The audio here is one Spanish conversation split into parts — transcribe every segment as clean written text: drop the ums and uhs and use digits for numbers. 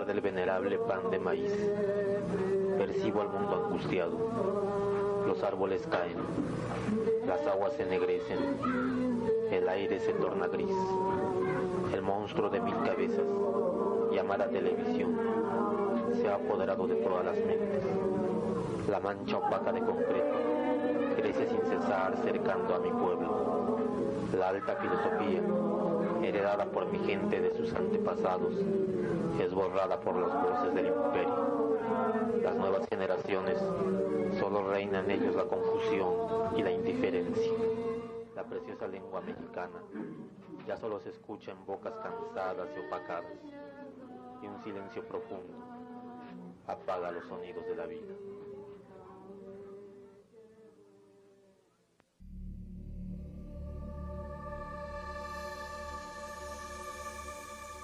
pesar del venerable pan de maíz, percibo al mundo angustiado. Los árboles caen, las aguas se ennegrecen, el aire se torna gris. El monstruo de 1000 cabezas, llamada televisión, se ha apoderado de todas las mentes. La mancha opaca de concreto crece sin cesar cercando a mi pueblo. La alta filosofía, heredada por mi gente de sus antepasados, es borrada por las voces del imperio. Las nuevas generaciones solo reina en ellos la confusión y la indiferencia. La preciosa lengua mexicana ya solo se escucha en bocas cansadas y opacadas, y un silencio profundo apaga los sonidos de la vida.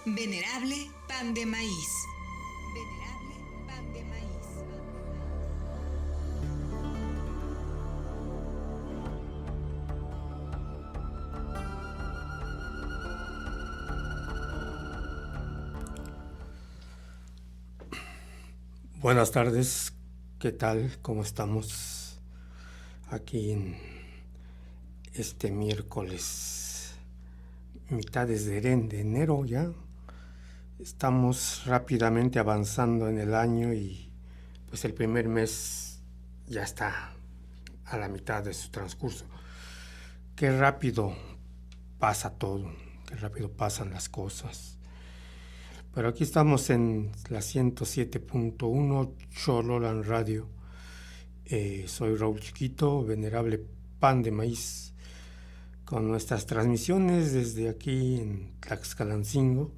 Venerable pan de maíz. Venerable pan de maíz. Buenas tardes, ¿qué tal? ¿Cómo estamos aquí en este miércoles, mitades de enero ya? Estamos rápidamente avanzando en el año y pues el primer mes ya está a la mitad de su transcurso. Qué rápido pasa todo, qué rápido pasan las cosas. Pero aquí estamos en la 107.1 Chololan Radio. Soy Raúl Chiquito, venerable pan de maíz, con nuestras transmisiones desde aquí en Tlaxcalancingo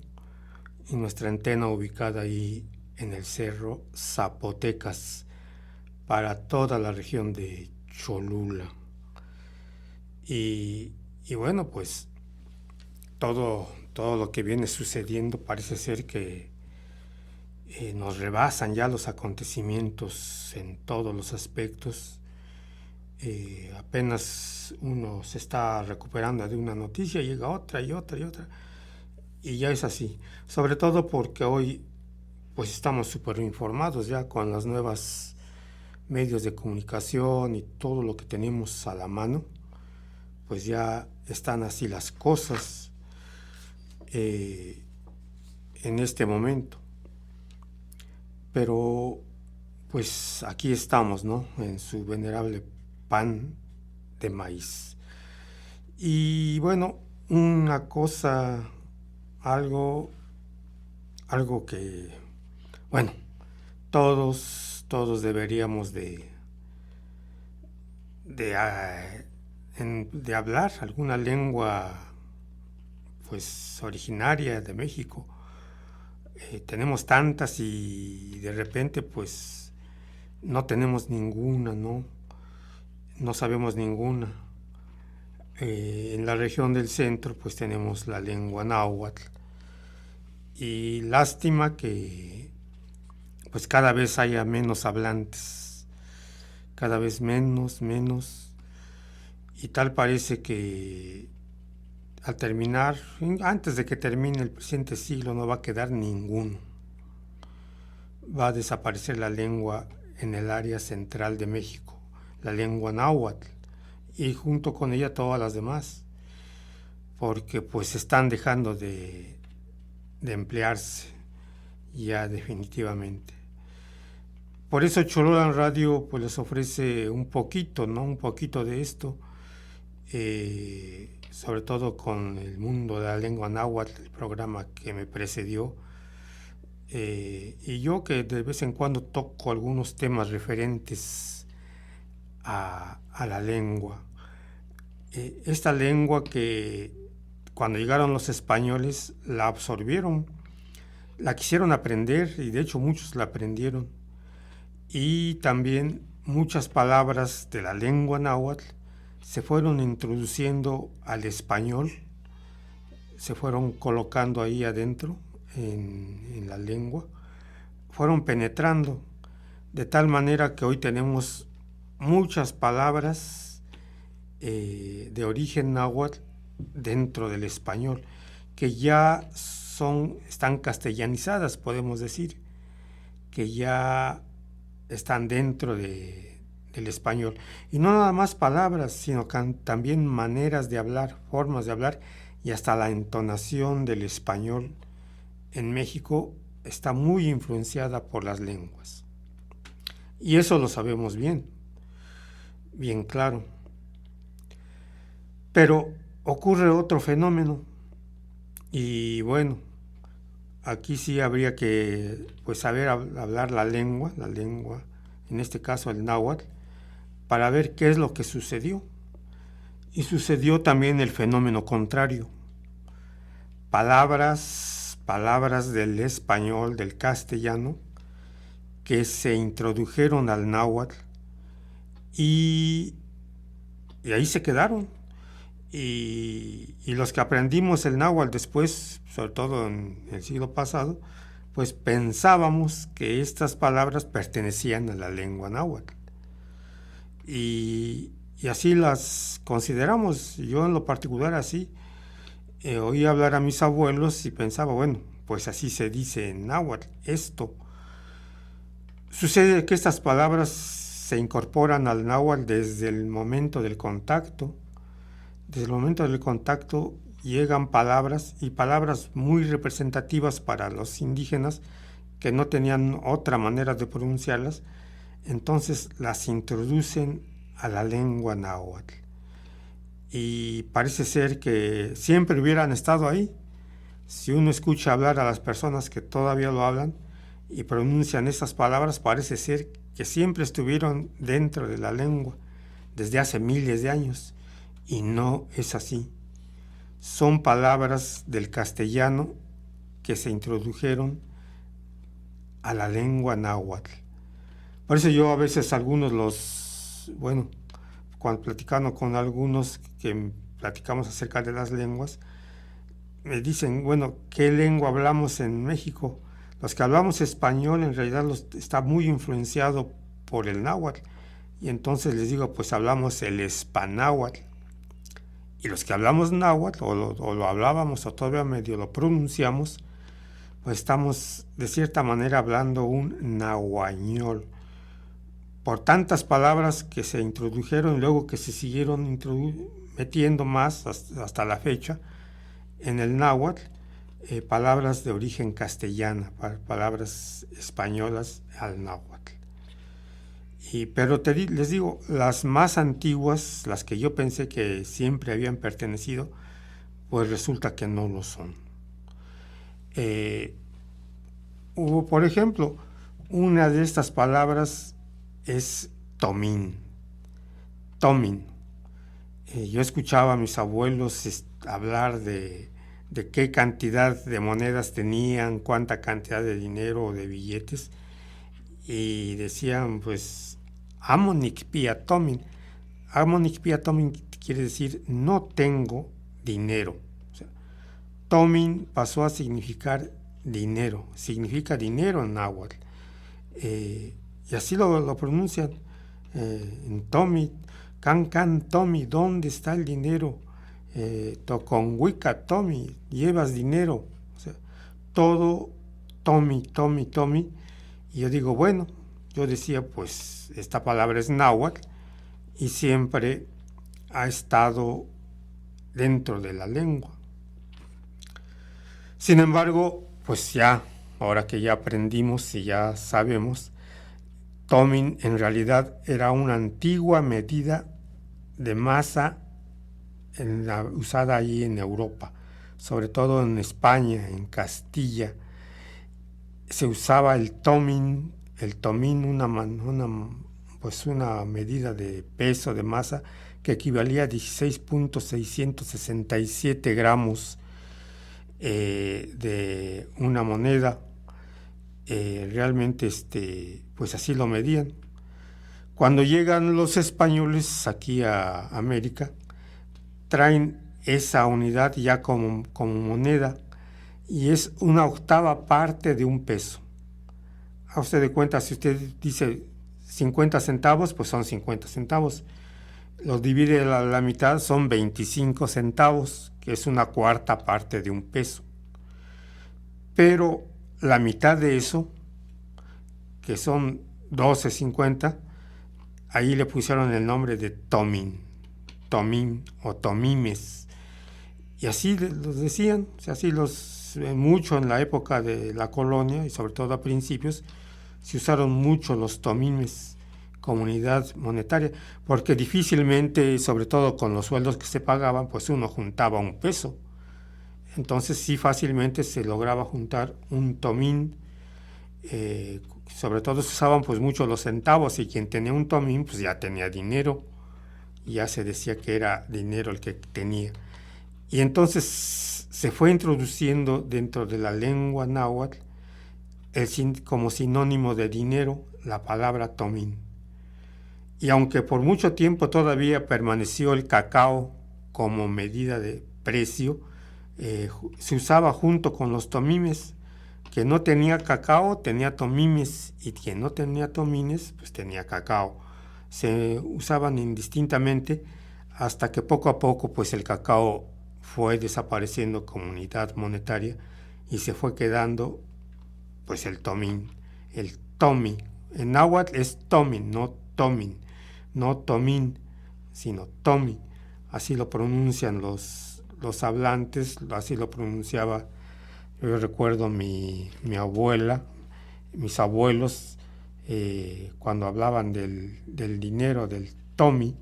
y nuestra antena ubicada ahí en el Cerro Zapotecas para toda la región de Cholula. Y bueno, pues todo lo que viene sucediendo parece ser que nos rebasan ya los acontecimientos en todos los aspectos. Apenas uno se está recuperando de una noticia, llega otra y otra y otra, y ya es así, sobre todo porque hoy pues estamos súper informados ya con las nuevas medios de comunicación y todo lo que tenemos a la mano, pues ya están así las cosas en este momento. Pero pues aquí estamos, ¿no? En su venerable pan de maíz. Y bueno, una cosa, algo que, bueno, todos deberíamos de hablar alguna lengua pues originaria de México. Tenemos tantas y de repente pues no tenemos ninguna, no sabemos ninguna. En la región del centro pues tenemos la lengua náhuatl, y lástima que pues cada vez haya menos hablantes, cada vez menos, y tal parece que al terminar, antes de que termine el presente siglo, no va a quedar ninguno. Va a desaparecer la lengua en el área central de México, la lengua náhuatl, y junto con ella todas las demás, porque pues están dejando de emplearse ya definitivamente. Por eso Chololan Radio pues les ofrece un poquito de esto, sobre todo con el mundo de la lengua náhuatl, el programa que me precedió, y yo que de vez en cuando toco algunos temas referentes a la lengua. Esta lengua que cuando llegaron los españoles la absorbieron, la quisieron aprender y de hecho muchos la aprendieron, y también muchas palabras de la lengua náhuatl se fueron introduciendo al español, se fueron colocando ahí adentro en la lengua, fueron penetrando, de tal manera que hoy tenemos muchas palabras de origen náhuatl dentro del español, que ya están castellanizadas, podemos decir, que ya están dentro del español. Y no nada más palabras, sino también maneras de hablar, formas de hablar, y hasta la entonación del español en México está muy influenciada por las lenguas. Y eso lo sabemos bien claro. Pero ocurre otro fenómeno, y bueno, aquí sí habría que pues saber hablar la lengua, en este caso el náhuatl, para ver qué es lo que sucedió. Y sucedió también el fenómeno contrario. Palabras del español, del castellano, que se introdujeron al náhuatl y ahí se quedaron. Y los que aprendimos el náhuatl después, sobre todo en el siglo pasado, pues pensábamos que estas palabras pertenecían a la lengua náhuatl. Y así las consideramos. Yo en lo particular así. Oí hablar a mis abuelos y pensaba, bueno, pues así se dice en náhuatl, esto. Sucede que estas palabras se incorporan al náhuatl desde el momento del contacto. Desde el momento del contacto llegan palabras, y palabras muy representativas para los indígenas que no tenían otra manera de pronunciarlas, entonces las introducen a la lengua náhuatl. Y parece ser que siempre hubieran estado ahí. Si uno escucha hablar a las personas que todavía lo hablan y pronuncian estas palabras, parece ser que siempre estuvieron dentro de la lengua desde hace miles de años. Y no es así. Son palabras del castellano que se introdujeron a la lengua náhuatl. Por eso yo a veces cuando platicando con algunos que platicamos acerca de las lenguas, me dicen, bueno, ¿qué lengua hablamos en México? Los que hablamos español en realidad está muy influenciado por el náhuatl. Y entonces les digo, pues hablamos el espanáhuatl. Y los que hablamos náhuatl, o lo hablábamos, o todavía medio lo pronunciamos, pues estamos de cierta manera hablando un nahuañol. Por tantas palabras que se introdujeron y luego que se siguieron metiendo más hasta la fecha en el náhuatl, palabras de origen castellana, palabras españolas al náhuatl. Pero les digo, las más antiguas, las que yo pensé que siempre habían pertenecido, pues resulta que no lo son. Hubo, por ejemplo, una de estas palabras es tomín. Yo escuchaba a mis abuelos hablar de qué cantidad de monedas tenían, cuánta cantidad de dinero o de billetes, y decían, pues, Amonik pia tomin. Amonik pia tomin quiere decir no tengo dinero. O sea, tomin pasó a significar dinero, significa dinero en náhuatl. Y así lo pronuncian en Tomi, Can Tomi, ¿dónde está el dinero? Toconhuica Tomi, llevas dinero. O sea, todo Tomi. Y yo digo, bueno, yo decía, pues esta palabra es náhuatl y siempre ha estado dentro de la lengua. Sin embargo, pues ya, ahora que ya aprendimos y ya sabemos, tomin en realidad era una antigua medida de masa usada allí en Europa, sobre todo en España, en Castilla. Se usaba el tomín, una medida de peso, de masa, que equivalía a 16.667 gramos de una moneda. Realmente pues así lo medían. Cuando llegan los españoles aquí a América, traen esa unidad ya como moneda, y es una octava parte de un peso. A usted de cuenta, si usted dice 50 centavos, pues son 50 centavos. Los divide a la mitad, son 25 centavos, que es una cuarta parte de un peso. pero la mitad de eso, que son 12.50, ahí le pusieron el nombre de tomín o tomímes. Y así los decían, o sea, así mucho en la época de la colonia y sobre todo a principios, se usaron mucho los tomímes como unidad monetaria, porque difícilmente, sobre todo con los sueldos que se pagaban, pues uno juntaba un peso. Entonces sí fácilmente se lograba juntar un tomín. Sobre todo se usaban pues mucho los centavos, y quien tenía un tomín pues ya tenía dinero, ya se decía que era dinero el que tenía. Y entonces se fue introduciendo dentro de la lengua náhuatl como sinónimo de dinero la palabra tomín. Y aunque por mucho tiempo todavía permaneció el cacao como medida de precio, se usaba junto con los tomímes. Que no tenía cacao tenía tomímes, y quien no tenía tomines pues tenía cacao. Se usaban indistintamente hasta que poco a poco pues el cacao fue desapareciendo como unidad monetaria y se fue quedando pues el tomín, el tomi. En náhuatl es tomin, no tomin, no tomín, sino tomi. Así lo pronuncian los hablantes, así lo pronunciaba. Yo recuerdo mi abuela, mis abuelos, cuando hablaban del dinero, del tomi,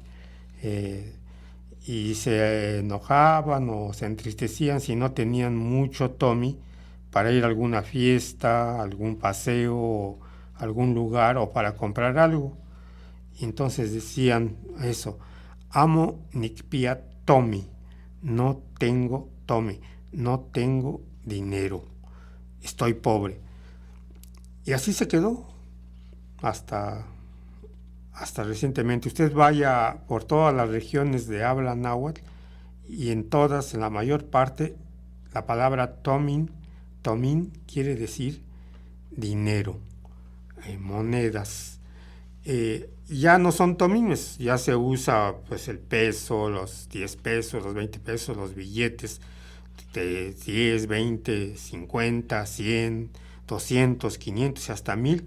y se enojaban o se entristecían si no tenían mucho tomi para ir a alguna fiesta, algún paseo, algún lugar o para comprar algo. Y entonces decían eso: amo nikpia tomi, no tengo tomi, no tengo dinero, estoy pobre. Y así se quedó hasta recientemente. Usted vaya por todas las regiones de habla náhuatl y en todas, en la mayor parte, la palabra tomín quiere decir dinero, monedas. Ya no son tomines, ya se usa pues el peso, los 10 pesos, los 20 pesos, los billetes de 10, 20, 50, 100, 200, 500 y hasta 1000,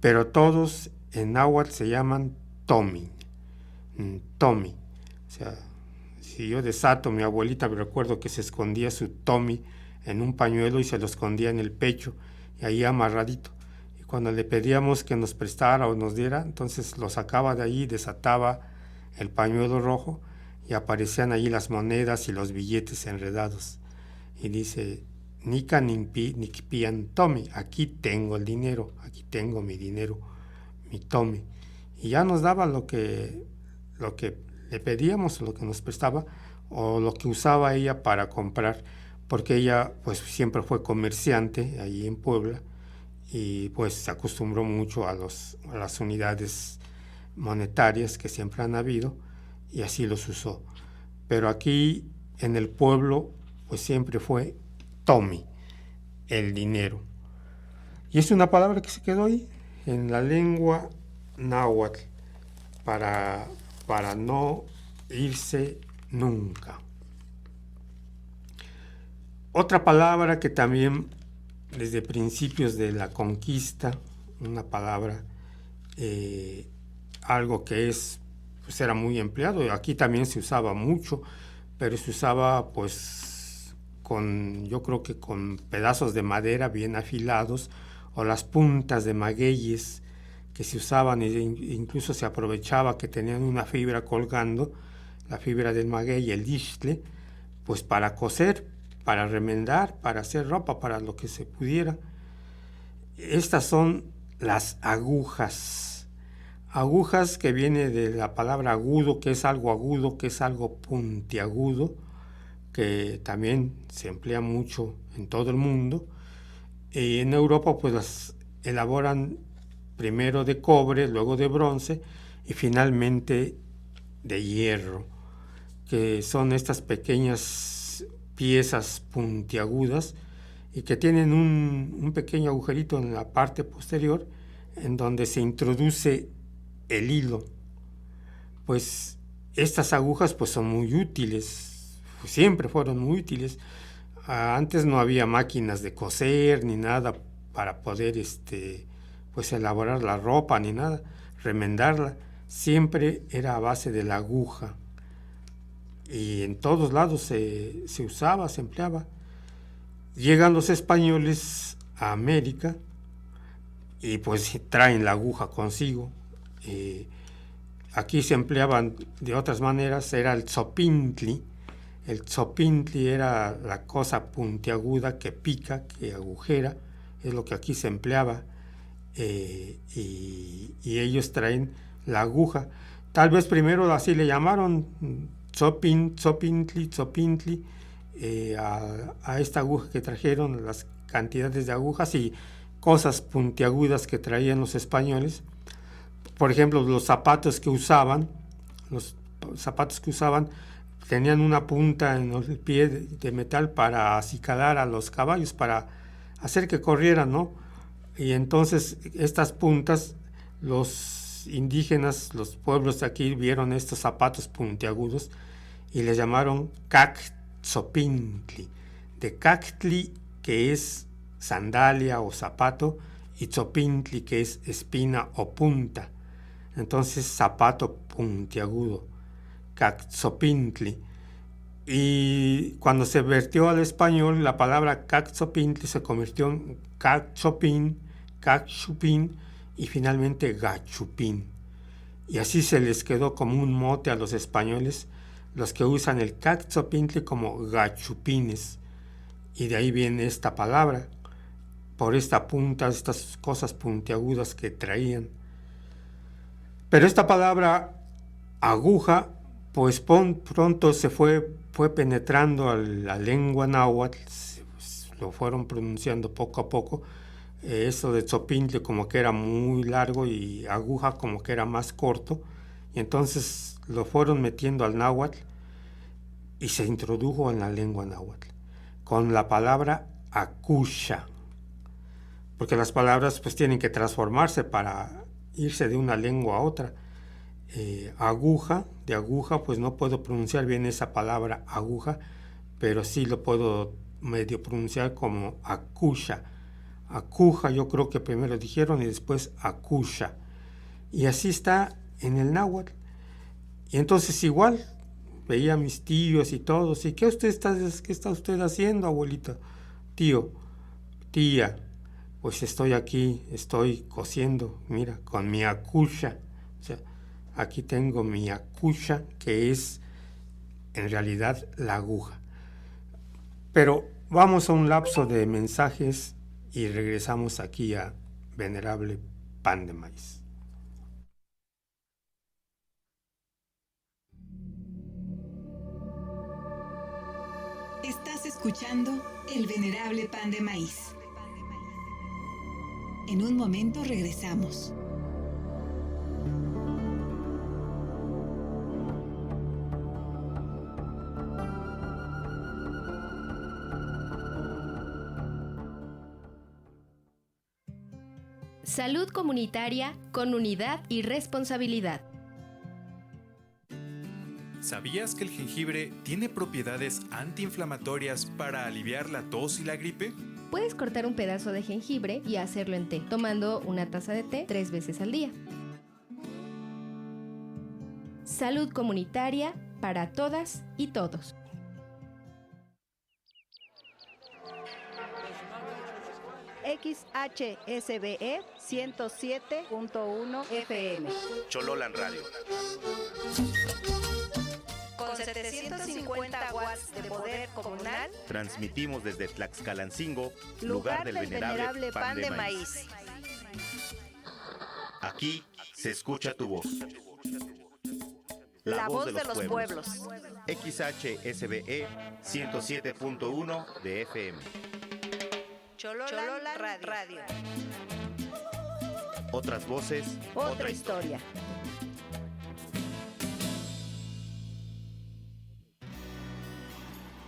pero todos en náhuatl se llaman tomi. O sea, si yo desato, mi abuelita, me recuerdo que se escondía su tomi en un pañuelo y se lo escondía en el pecho y ahí amarradito. Y cuando le pedíamos que nos prestara o nos diera, entonces lo sacaba de ahí, desataba el pañuelo rojo y aparecían ahí las monedas y los billetes enredados. Y dice: Nika nikpian tomi, aquí tengo el dinero, aquí tengo mi dinero, mi tomi. Y ya nos daba lo que le pedíamos, lo que nos prestaba o lo que usaba ella para comprar, porque ella pues siempre fue comerciante ahí en Puebla y pues se acostumbró mucho a las unidades monetarias que siempre han habido y así los usó. Pero aquí en el pueblo pues siempre fue tomi, el dinero. Y es una palabra que se quedó ahí en la lengua náhuatl para no irse nunca. Otra palabra que también desde principios de la conquista, una palabra, algo que pues era muy empleado, aquí también se usaba mucho, pero se usaba pues yo creo que con pedazos de madera bien afilados o las puntas de magueyes que se usaban, e incluso se aprovechaba que tenían una fibra colgando, la fibra del maguey, el dixtle, pues para coser, para remendar, para hacer ropa, para lo que se pudiera. Estas son las agujas. Agujas que viene de la palabra agudo, que es algo puntiagudo, que también se emplea mucho en todo el mundo. Y en Europa pues las elaboran primero de cobre, luego de bronce y finalmente de hierro, que son estas pequeñas piezas puntiagudas y que tienen un pequeño agujerito en la parte posterior en donde se introduce el hilo. Pues estas agujas pues son muy útiles, siempre fueron muy útiles. Antes no había máquinas de coser ni nada para poder pues elaborar la ropa ni nada, remendarla. Siempre era a base de la aguja y en todos lados se usaba, se empleaba. Llegan los españoles a América y pues traen la aguja consigo. Aquí se empleaban de otras maneras, era el tzopintli. El tzopintli era la cosa puntiaguda que pica, que agujera, es lo que aquí se empleaba. Y ellos traen la aguja. Tal vez primero así le llamaron tzopintli, a esta aguja que trajeron, las cantidades de agujas y cosas puntiagudas que traían los españoles. Por ejemplo, los zapatos que usaban tenían una punta en el pie de metal para acicalar a los caballos, para hacer que corrieran, ¿no? Y entonces estas puntas, los indígenas, los pueblos de aquí vieron estos zapatos puntiagudos y les llamaron cactzopintli. De cactli, que es sandalia o zapato, y tzopintli, que es espina o punta. Entonces, zapato puntiagudo, cactzopintli. Y cuando se vertió al español, la palabra cactzopintli se convirtió en cachopín, cachupín y finalmente gachupín. Y así se les quedó como un mote a los españoles, los que usan el cactzopintli como gachupines. Y de ahí viene esta palabra, por esta punta, estas cosas puntiagudas que traían. Pero esta palabra aguja, pues pronto se fue penetrando a la lengua náhuatl, lo fueron pronunciando poco a poco. Eso de tzopintli como que era muy largo y aguja como que era más corto, y entonces lo fueron metiendo al náhuatl y se introdujo en la lengua náhuatl con la palabra acuxa, porque las palabras pues tienen que transformarse para irse de una lengua a otra. Aguja, de aguja, pues no puedo pronunciar bien esa palabra aguja, pero sí lo puedo medio pronunciar como acuxa. Acuja, yo creo que primero dijeron y después acuxa. Y así está en el náhuatl. Y entonces igual veía a mis tíos y todos, ¿y qué está usted haciendo, abuelita? Tío, tía, pues estoy aquí, estoy cosiendo, mira, con mi acuxa. O sea, aquí tengo mi acuxa, que es en realidad la aguja. Pero vamos a un lapso de mensajes y regresamos aquí a Venerable Pan de Maíz. Estás escuchando El Venerable Pan de Maíz. En un momento regresamos. Salud comunitaria con unidad y responsabilidad. ¿Sabías que el jengibre tiene propiedades antiinflamatorias para aliviar la tos y la gripe? Puedes cortar un pedazo de jengibre y hacerlo en té, tomando una taza de té 3 veces al día. Salud comunitaria para todas y todos. XHSBE 107.1 FM. Chololan Radio. Con 750 watts de poder comunal, Transmitimos desde Tlaxcalancingo, lugar del venerable pan de maíz. Aquí se escucha tu voz. La voz de los pueblos. XHSBE 107.1 de FM. Chololan Radio. Otras voces, Otra historia.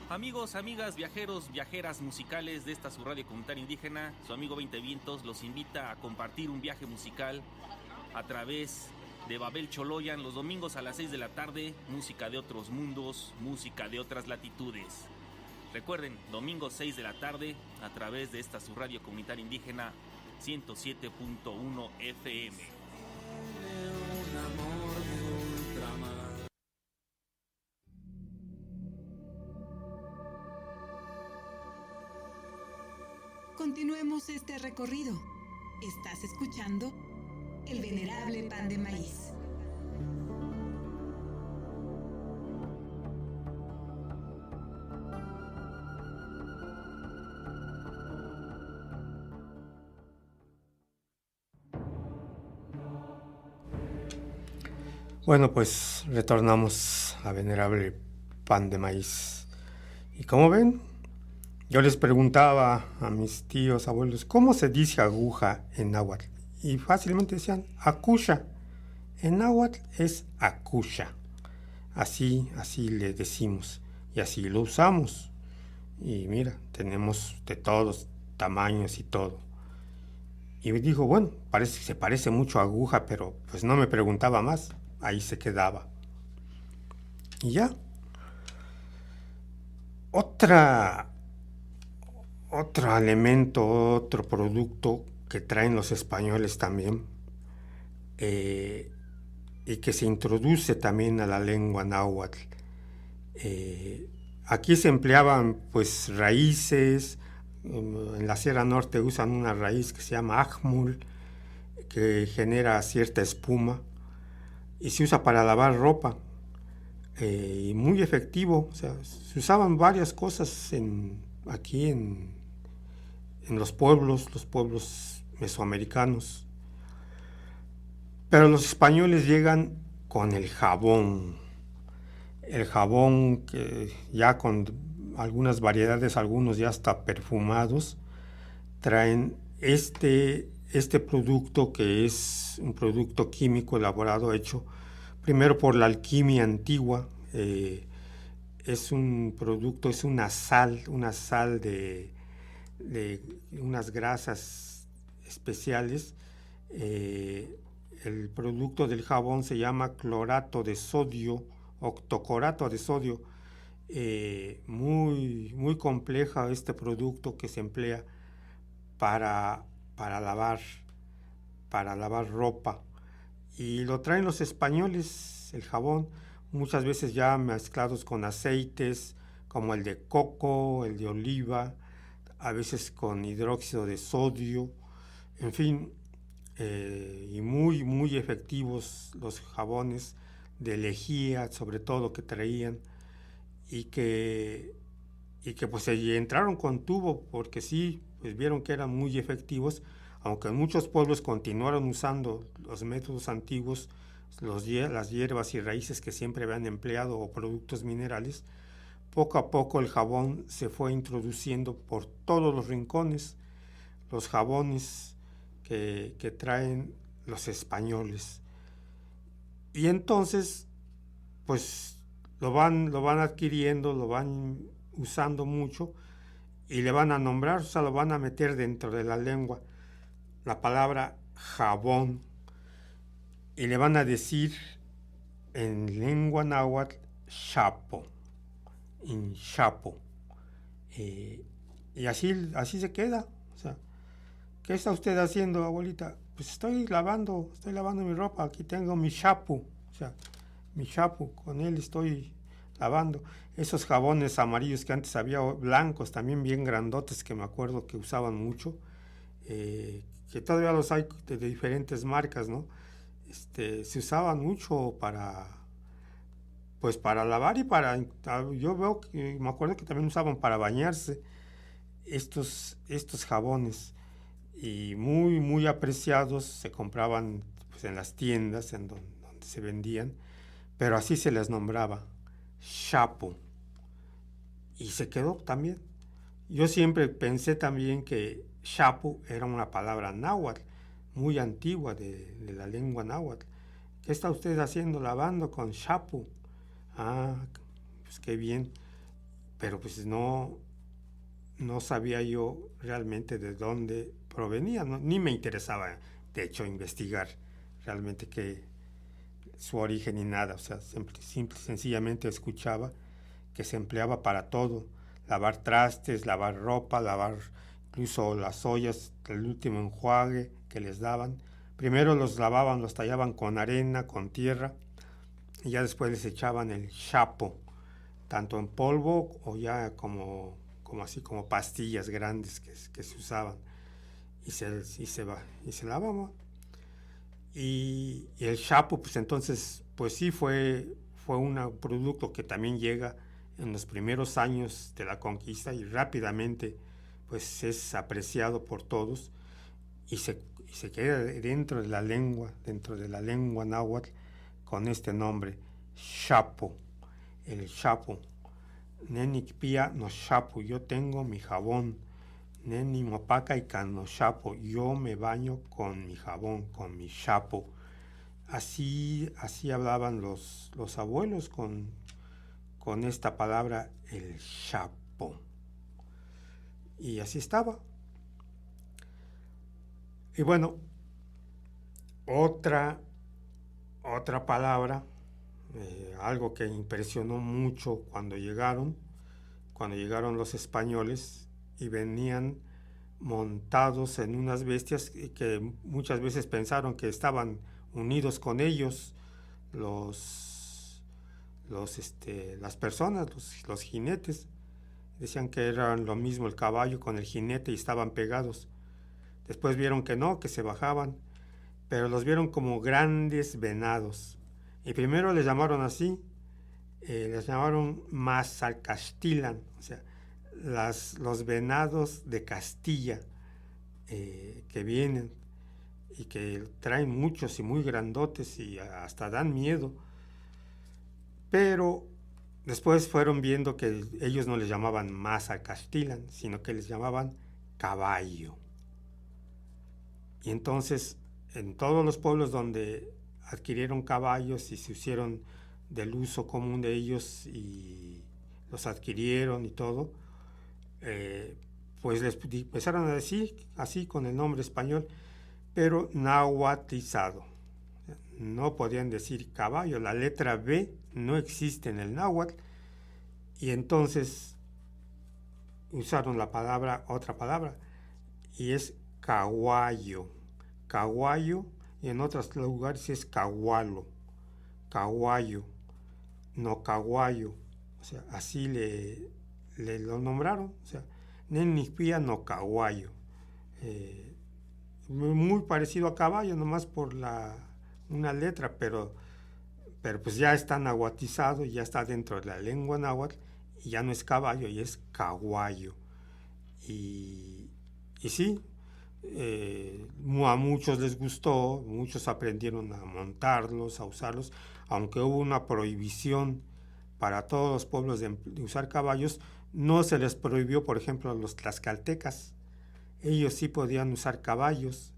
Amigos, amigas, viajeros, viajeras musicales de esta su radio comunitaria indígena, su amigo 20 Vientos los invita a compartir un viaje musical a través de Babel Choloyan los domingos a las 6 de la tarde, música de otros mundos, música de otras latitudes. Recuerden, domingo 6 de la tarde, a través de esta su radio comunitaria indígena 107.1 FM. Continuemos este recorrido. Estás escuchando El Venerable Pan de Maíz. Bueno, pues retornamos a Venerable Pan de Maíz. Y como ven, yo les preguntaba a mis tíos, abuelos, ¿cómo se dice aguja en náhuatl? Y fácilmente decían, acucha. En náhuatl es acucha. Así le decimos y así lo usamos. Y mira, tenemos de todos tamaños y todo. Y me dijo, bueno, se parece mucho a aguja, pero pues no me preguntaba más. Ahí se quedaba. Y ya. Otro elemento, otro producto que traen los españoles también, y que se introduce también a la lengua náhuatl. Aquí se empleaban pues raíces. En la Sierra Norte usan una raíz que se llama ajmul, que genera cierta espuma y se usa para lavar ropa, y muy efectivo. O sea, se usaban varias cosas aquí en los pueblos mesoamericanos. Pero los españoles llegan con el jabón que ya con algunas variedades, algunos ya hasta perfumados, traen este producto, que es un producto químico elaborado, hecho primero por la alquimia antigua. Es un producto, es una sal de unas grasas especiales. El producto del jabón se llama clorato de sodio, octocorato de sodio. Muy compleja este producto, que se emplea para lavar ropa, y lo traen los españoles, el jabón, muchas veces ya mezclados con aceites como el de coco, el de oliva, a veces con hidróxido de sodio, en fin, y muy efectivos los jabones de lejía, sobre todo, que traían, y que pues entraron con tubo, porque sí, pues vieron que eran muy efectivos, aunque en muchos pueblos continuaron usando los métodos antiguos, las hierbas y raíces que siempre habían empleado, o productos minerales. Poco a poco el jabón se fue introduciendo por todos los rincones, los jabones que traen los españoles. Y entonces, pues lo van adquiriendo, lo van usando mucho, y le van a nombrar, o sea, lo van a meter dentro de la lengua, la palabra jabón, y le van a decir en lengua náhuatl chapo, hinchapo, y así se queda. O sea, ¿qué está usted haciendo, abuelita? Pues estoy lavando mi ropa, aquí tengo mi chapu, o sea, mi chapu, con él estoy lavando. Esos jabones amarillos que antes había, blancos también bien grandotes, que me acuerdo que usaban mucho, que todavía los hay de diferentes marcas, ¿no? Se usaban mucho para lavar, y yo veo que me acuerdo que también usaban para bañarse estos jabones, y muy apreciados. Se compraban pues en las tiendas en donde se vendían, pero así se les nombraba, chapo, y se quedó también. Yo siempre pensé también que chapo era una palabra náhuatl, muy antigua de la lengua náhuatl. ¿Qué está usted haciendo lavando con chapo? Ah, pues qué bien. Pero pues no sabía yo realmente de dónde provenía, ¿no? Ni me interesaba, de hecho, investigar realmente su origen ni nada. O sea, sencillamente escuchaba que se empleaba para todo. lavar trastes, lavar ropa, lavar incluso las ollas, el último enjuague que les daban. Primero los lavaban, los tallaban con arena, con tierra, y ya después les echaban el chapo, tanto en polvo o ya como así como pastillas grandes que se usaban, y se lavaban. Y el chapo, pues entonces, pues sí fue un producto que también llega en los primeros años de la conquista y rápidamente pues es apreciado por todos y se queda dentro de la lengua náhuatl con este nombre, chapo, el chapo. Nenikpia no chapo, yo tengo mi jabón. Neni mopaca y cano chapo, yo me baño con mi jabón, con mi chapo. Así hablaban los abuelos con esta palabra, el chapo. Y así estaba. Y bueno, otra palabra, algo que impresionó mucho cuando llegaron los españoles y venían montados en unas bestias que muchas veces pensaron que estaban unidos con ellos las personas, los jinetes. Decían que eran lo mismo el caballo con el jinete y estaban pegados. Después vieron que no, que se bajaban, pero los vieron como grandes venados. Y primero les llamaron así, les llamaron Mazalcaxtilan, o sea, los venados de Castilla que vienen y que traen muchos y muy grandotes y hasta dan miedo. Pero después fueron viendo que ellos no les llamaban Mazalcaxtilan, sino que les llamaban caballo. Y entonces en todos los pueblos donde adquirieron caballos y se hicieron del uso común de ellos y los adquirieron y todo, pues les empezaron a decir así con el nombre español, pero nahuatlizado. No podían decir caballo, la letra B no existe en el náhuatl, y entonces usaron otra palabra, y es caguayo. Caguayo, y en otros lugares es cagualo, caguayo, no caguayo, o sea, así le lo nombraron, o sea, Nenispía no caguayo, muy parecido a caballo, nomás por una letra, pero pues ya está nahuatlizado, ya está dentro de la lengua náhuatl, y ya no es caballo, y es caguayo. Y sí, a muchos les gustó, muchos aprendieron a montarlos, a usarlos, aunque hubo una prohibición para todos los pueblos de usar caballos. No se les prohibió, por ejemplo, a los tlaxcaltecas. Ellos sí podían usar caballos,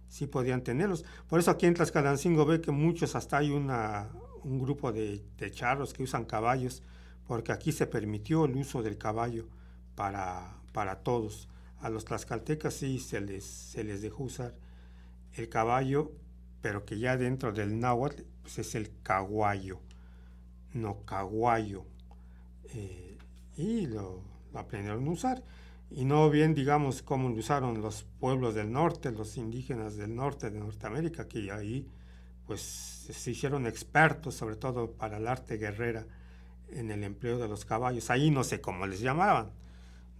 sí podían tenerlos. Por eso aquí en Tlaxcalancingo ve que muchos, hasta hay un grupo de charros que usan caballos, porque aquí se permitió el uso del caballo para todos. A los tlaxcaltecas sí se les dejó usar el caballo, pero que ya dentro del náhuatl pues es el caguayo, no caguayo. Y lo aprendieron a usar. Y no bien, digamos, como lo usaron los pueblos del norte, los indígenas del norte de Norteamérica, que ahí pues se hicieron expertos, sobre todo para el arte guerrera, en el empleo de los caballos. Ahí no sé cómo les llamaban.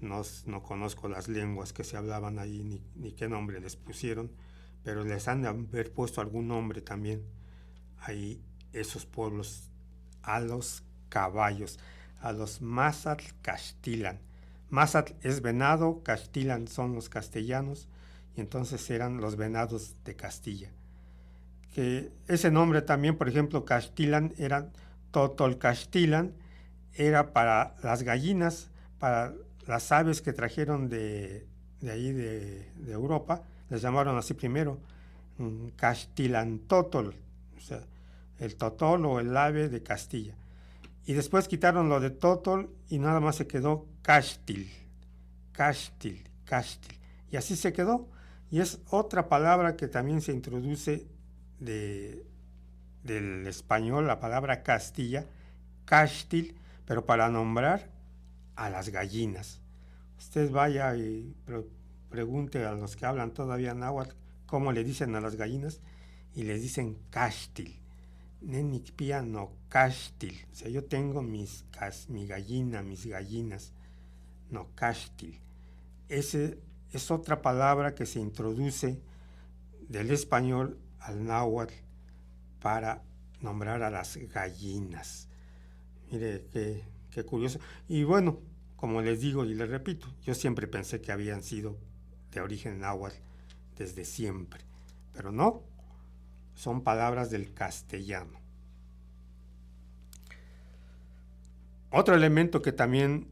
No conozco las lenguas que se hablaban ahí, ni qué nombre les pusieron, pero les han de haber puesto algún nombre también ahí, esos pueblos, a los caballos, a los Mazalcaxtilan. Mazatl es venado, Caxtilan son los castellanos, y entonces eran los venados de Castilla. Que ese nombre también, por ejemplo, Caxtilan era Totolcaxtilan, era para las gallinas, para las aves que trajeron de ahí de Europa, les llamaron así primero, Caxtilantotol, o sea, el totol o el ave de Castilla. Y después quitaron lo de totol y nada más se quedó Caxtil. Y así se quedó. Y es otra palabra que también se introduce del español, la palabra Castilla, Caxtil, pero para nombrar a las gallinas. Usted vaya y pregunte a los que hablan todavía náhuatl cómo le dicen a las gallinas, y les dicen castil. Nenikpia no castil. O sea, yo tengo mi gallina, mis gallinas. No castil. Ese es otra palabra que se introduce del español al náhuatl para nombrar a las gallinas. Mire, qué curioso. Y bueno, como les digo y les repito, yo siempre pensé que habían sido de origen náhuatl desde siempre, pero no, son palabras del castellano. Otro elemento que también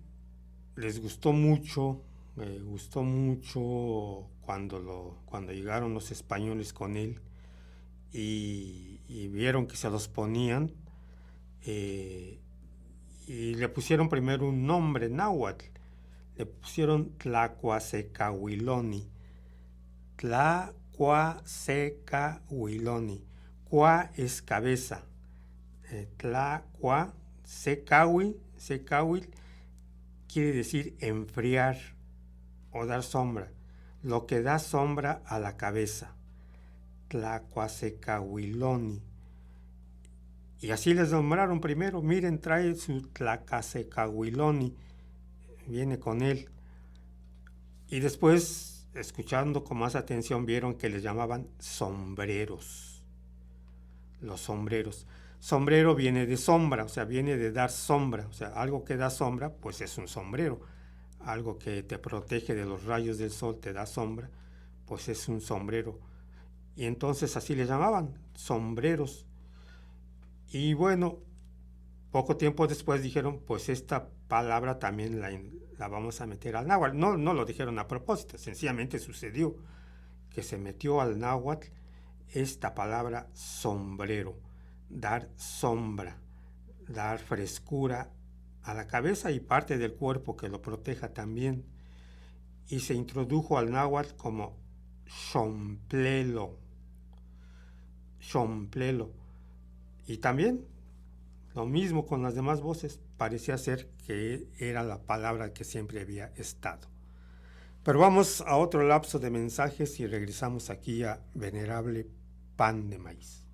les gustó mucho, me gustó mucho cuando llegaron los españoles con él y vieron que se los ponían, y le pusieron primero un nombre náhuatl, le pusieron Tlacuasecahuiloni. Tlacuasecahuiloni. Cua es cabeza. Secahuil quiere decir enfriar o dar sombra, lo que da sombra a la cabeza. Tlacuasecahuiloni. Y así les nombraron primero. Miren, trae su Tlacasecahuiloni, viene con él. Y después, escuchando con más atención, vieron que les llamaban sombreros. Los sombreros. Sombrero viene de sombra, o sea, viene de dar sombra. O sea, algo que da sombra, pues es un sombrero. Algo que te protege de los rayos del sol, te da sombra, pues es un sombrero. Y entonces así les llamaban, sombreros. Y bueno, poco tiempo después dijeron, pues esta palabra también la vamos a meter al náhuatl. No lo dijeron a propósito, sencillamente sucedió que se metió al náhuatl esta palabra sombrero, dar sombra, dar frescura a la cabeza y parte del cuerpo que lo proteja también. Y se introdujo al náhuatl como xomplelo. Y también lo mismo con las demás voces, parecía ser que era la palabra que siempre había estado. Pero vamos a otro lapso de mensajes y regresamos aquí a Venerable Pan de Maíz.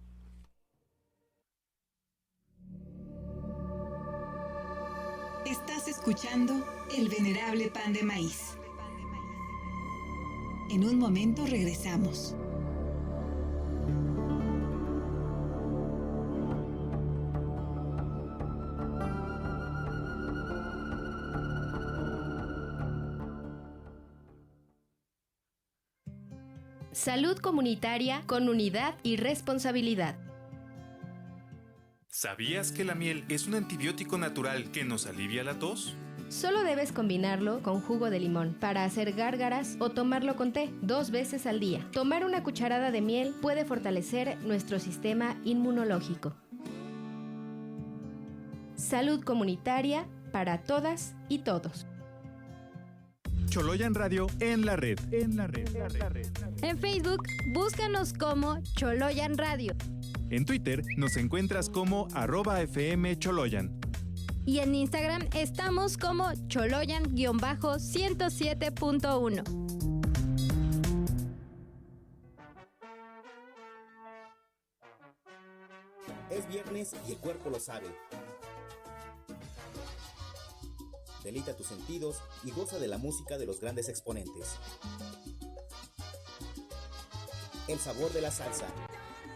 Estás escuchando El Venerable Pan de Maíz. En un momento regresamos. Salud comunitaria con unidad y responsabilidad. ¿Sabías que la miel es un antibiótico natural que nos alivia la tos? Solo debes combinarlo con jugo de limón para hacer gárgaras o tomarlo con té 2 veces al día. Tomar una cucharada de miel puede fortalecer nuestro sistema inmunológico. Salud comunitaria para todas y todos. Choloyan Radio en la red. En Facebook, búscanos como Choloyan Radio. En Twitter nos encuentras como @FMCholoyan. Y en Instagram estamos como Choloyan-107.1. Es viernes y el cuerpo lo sabe. Deleita tus sentidos y goza de la música de los grandes exponentes. El sabor de la salsa,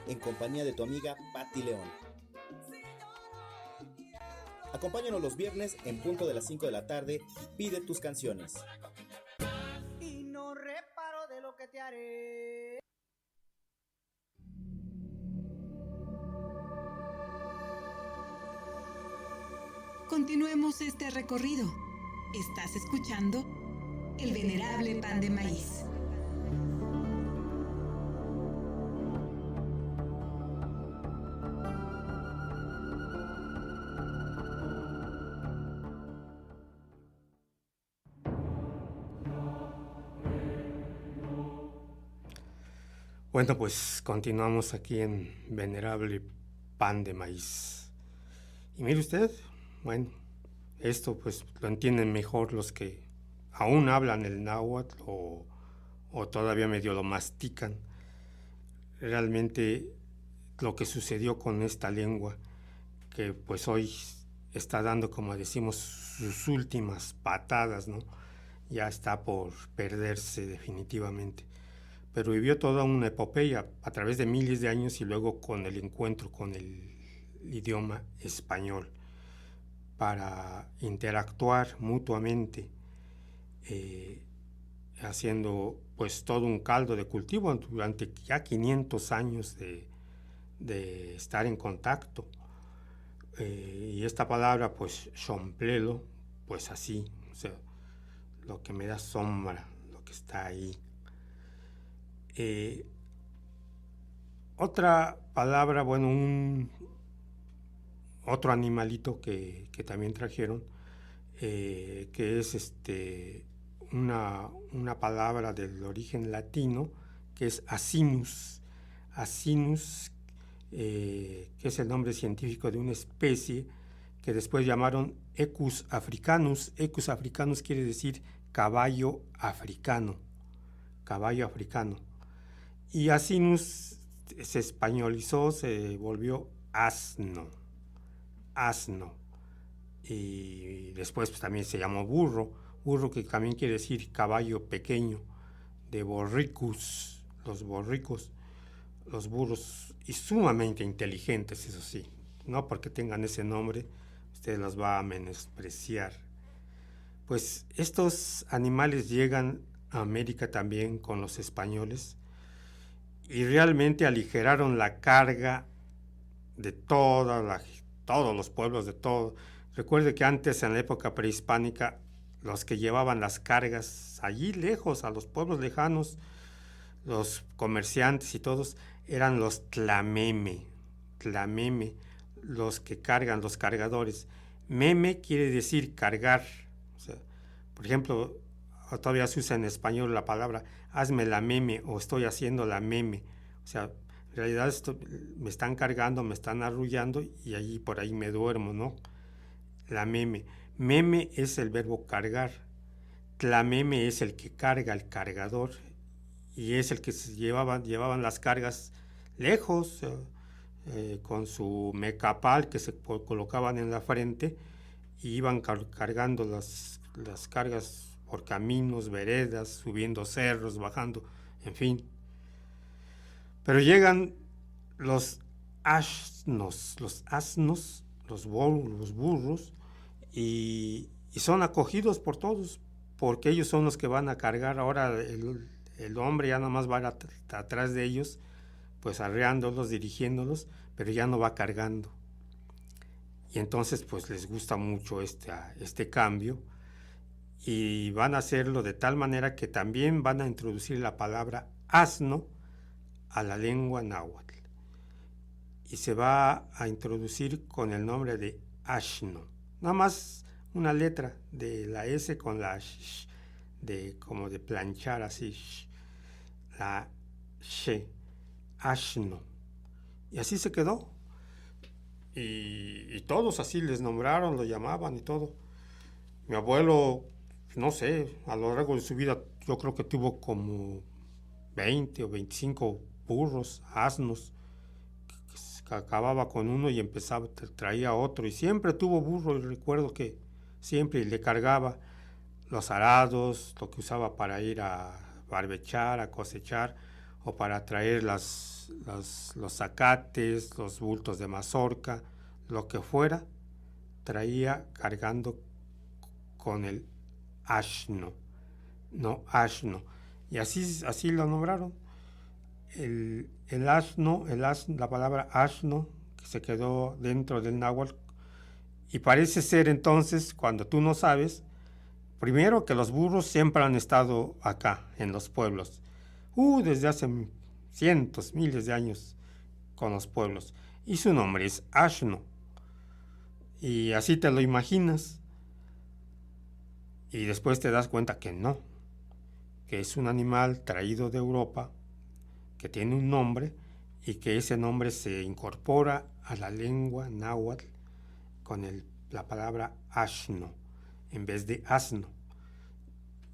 en compañía de tu amiga Patti León. Acompáñanos los viernes en punto de las 5 de la tarde y pide tus canciones. Y no reparo de lo que te haré. Continuemos este recorrido. Estás escuchando El Venerable Pan de Maíz. Bueno, pues continuamos aquí en Venerable Pan de Maíz. Y mire usted, bueno, Esto pues lo entienden mejor los que aún hablan el náhuatl o todavía medio lo mastican. Realmente lo que sucedió con esta lengua, que pues hoy está dando, como decimos, sus últimas patadas, ¿no? Ya está por perderse definitivamente. Pero vivió toda una epopeya a través de miles de años y luego con el encuentro con el idioma español para interactuar mutuamente, haciendo pues todo un caldo de cultivo durante ya 500 años de estar en contacto. Y esta palabra pues xomplelo, pues así, o sea, lo que me da sombra, lo que está ahí. Otra palabra, bueno, otro animalito que también trajeron, que es una palabra del origen latino, que es asinus. Asinus, que es el nombre científico de una especie que después llamaron Equus africanus. Equus africanus quiere decir caballo africano. Caballo africano. Y asinus se españolizó, se volvió asno. Asno. Y después pues, también se llamó burro. Burro que también quiere decir caballo pequeño. De borricus, los borricos, los burros, y sumamente inteligentes, eso sí. No porque tengan ese nombre, usted los va a menospreciar. Pues estos animales llegan a América también con los españoles y realmente aligeraron la carga de todos los pueblos, de todo. Recuerde que antes, en la época prehispánica, los que llevaban las cargas allí lejos, a los pueblos lejanos, los comerciantes y todos, eran los tlameme, los que cargan, los cargadores. Meme quiere decir cargar. O sea, por ejemplo, todavía se usa en español la palabra hazme la meme o estoy haciendo la meme. O sea, en realidad me están cargando, me están arrullando y allí por ahí me duermo, ¿no? La meme. Meme es el verbo cargar. Tlameme es el que carga, el cargador. Y es el que llevaban las cargas lejos, con su mecapal que se colocaban en la frente y iban cargando las cargas por caminos, veredas, subiendo cerros, bajando, en fin. Pero llegan los asnos, los burros, y son acogidos por todos, porque ellos son los que van a cargar. Ahora el hombre ya nomás va atrás de ellos, pues arreándolos, dirigiéndolos, pero ya no va cargando. Y entonces pues les gusta mucho este cambio y van a hacerlo de tal manera que también van a introducir la palabra asno a la lengua náhuatl. Y se va a introducir con el nombre de ashno. Nada más una letra de la S con la sh, como de planchar así, sh, la she, ashno. Y así se quedó. Y todos así les nombraron, lo llamaban y todo. Mi abuelo, no sé, a lo largo de su vida yo creo que tuvo como 20 o 25 burros, asnos. Que acababa con uno y traía otro. Y siempre tuvo burro, y recuerdo que siempre le cargaba los arados, lo que usaba para ir a barbechar, a cosechar, o para traer los zacates, los bultos de mazorca, lo que fuera, traía cargando con el ashno, no ashno. Y así lo nombraron. El asno, la palabra ashno, que se quedó dentro del náhuatl. Y parece ser entonces, cuando tú no sabes, primero que los burros siempre han estado acá, en los pueblos. Desde hace cientos, miles de años con los pueblos. Y su nombre es ashno. Y así te lo imaginas. Y después te das cuenta que no, que es un animal traído de Europa, que tiene un nombre y que ese nombre se incorpora a la lengua náhuatl con el la palabra asno en vez de asno.